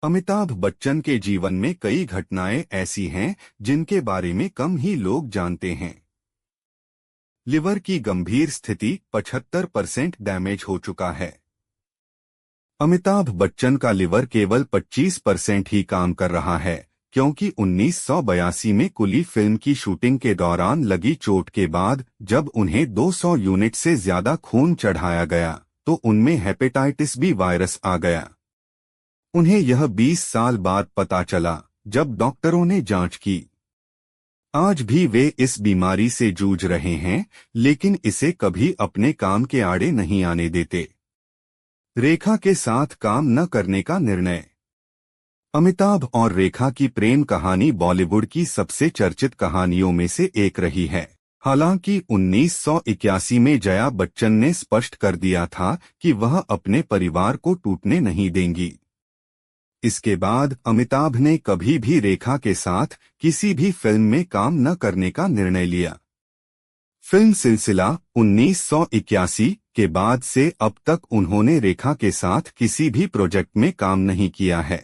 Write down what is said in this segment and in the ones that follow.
अमिताभ बच्चन के जीवन में कई घटनाएं ऐसी हैं जिनके बारे में कम ही लोग जानते हैं। लिवर की गंभीर स्थिति 75% डैमेज हो चुका है। अमिताभ बच्चन का लिवर केवल 25% ही काम कर रहा है क्योंकि 1982 में कुली फिल्म की शूटिंग के दौरान लगी चोट के बाद जब उन्हें 200 यूनिट से ज्यादा खून चढ़ाया गया तो उनमें हेपेटाइटिस बी वायरस आ गया। उन्हें यह 20 साल बाद पता चला जब डॉक्टरों ने जांच की। आज भी वे इस बीमारी से जूझ रहे हैं, लेकिन इसे कभी अपने काम के आड़े नहीं आने देते। रेखा के साथ काम न करने का निर्णय। अमिताभ और रेखा की प्रेम कहानी बॉलीवुड की सबसे चर्चित कहानियों में से एक रही है। हालांकि 1981 में जया बच्चन ने स्पष्ट कर दिया था कि वह अपने परिवार को टूटने नहीं देंगी। इसके बाद अमिताभ ने कभी भी रेखा के साथ किसी भी फिल्म में काम न करने का निर्णय लिया। फिल्म सिलसिला 1981 के बाद से अब तक उन्होंने रेखा के साथ किसी भी प्रोजेक्ट में काम नहीं किया है।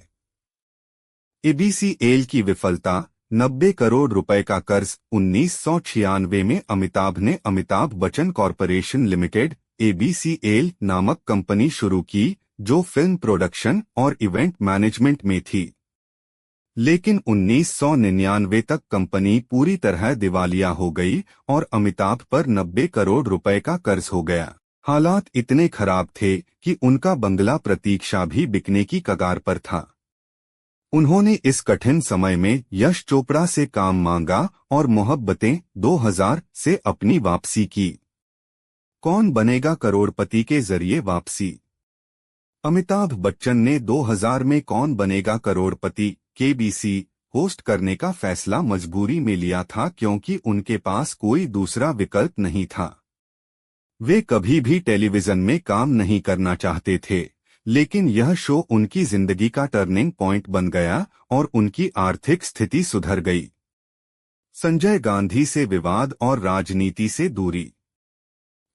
एबीसीएल की विफलता, 90 करोड़ रुपए का कर्ज। 1996 में अमिताभ ने Amitabh Bachchan corporation limited ABCL नामक कंपनी शुरू की जो फिल्म प्रोडक्शन और इवेंट मैनेजमेंट में थी। लेकिन 1999 तक कंपनी पूरी तरह दिवालिया हो गई और अमिताभ पर 90 करोड़ रुपए का कर्ज हो गया। हालात इतने खराब थे कि उनका बंगला प्रतीक्षा भी बिकने की कगार पर था। उन्होंने इस कठिन समय में यश चोपड़ा से काम मांगा और मोहब्बतें 2000 से अपनी वापसी की। कौन बनेगा करोड़पति के जरिए वापसी। अमिताभ बच्चन ने 2000 में कौन बनेगा करोड़पति केबीसी होस्ट करने का फैसला मजबूरी में लिया था क्योंकि उनके पास कोई दूसरा विकल्प नहीं था। वे कभी भी टेलीविजन में काम नहीं करना चाहते थे, लेकिन यह शो उनकी जिंदगी का टर्निंग पॉइंट बन गया और उनकी आर्थिक स्थिति सुधर गई। संजय गांधी से विवाद और राजनीति से दूरी।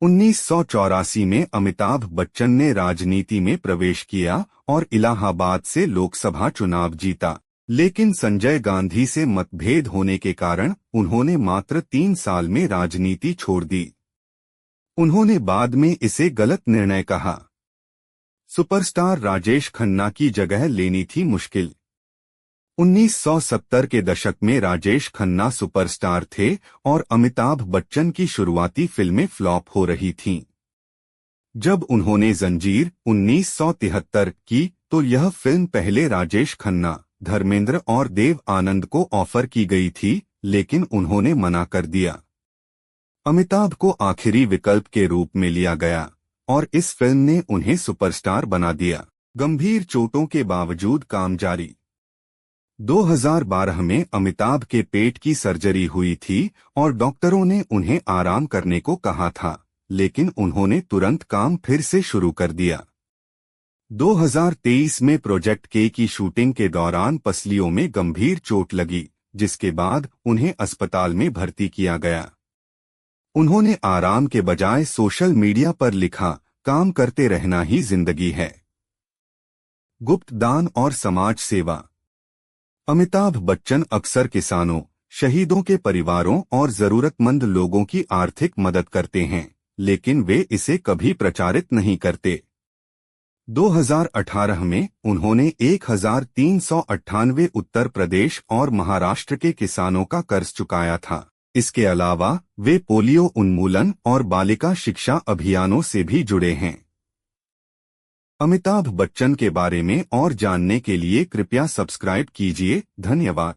1984 में अमिताभ बच्चन ने राजनीति में प्रवेश किया और इलाहाबाद से लोकसभा चुनाव जीता, लेकिन संजय गांधी से मतभेद होने के कारण उन्होंने मात्र 3 साल में राजनीति छोड़ दी। उन्होंने बाद में इसे गलत निर्णय कहा। सुपरस्टार राजेश खन्ना की जगह लेनी थी मुश्किल। 1970 के दशक में राजेश खन्ना सुपरस्टार थे और अमिताभ बच्चन की शुरुआती फिल्में फ्लॉप हो रही थीं। जब उन्होंने जंजीर 1973 की तो यह फिल्म पहले राजेश खन्ना, धर्मेंद्र और देव आनंद को ऑफर की गई थी, लेकिन उन्होंने मना कर दिया। अमिताभ को आखिरी विकल्प के रूप में लिया गया और इस फिल्म ने उन्हें सुपरस्टार बना दिया। गंभीर चोटों के बावजूद काम जारी। 2012 में अमिताभ के पेट की सर्जरी हुई थी और डॉक्टरों ने उन्हें आराम करने को कहा था, लेकिन उन्होंने तुरंत काम फिर से शुरू कर दिया। 2023 में प्रोजेक्ट के की शूटिंग के दौरान पसलियों में गंभीर चोट लगी, जिसके बाद उन्हें अस्पताल में भर्ती किया गया। उन्होंने आराम के बजाय सोशल मीडिया पर लिखा, काम करते रहना ही जिंदगी है। गुप्त दान और समाज सेवा। अमिताभ बच्चन अक्सर किसानों, शहीदों के परिवारों और जरूरतमंद लोगों की आर्थिक मदद करते हैं, लेकिन वे इसे कभी प्रचारित नहीं करते। 2018 में उन्होंने 1398 उत्तर प्रदेश और महाराष्ट्र के किसानों का कर्ज चुकाया था। इसके अलावा वे पोलियो उन्मूलन और बालिका शिक्षा अभियानों से भी जुड़े हैं। अमिताभ बच्चन के बारे में और जानने के लिए कृपया सब्सक्राइब कीजिए। धन्यवाद।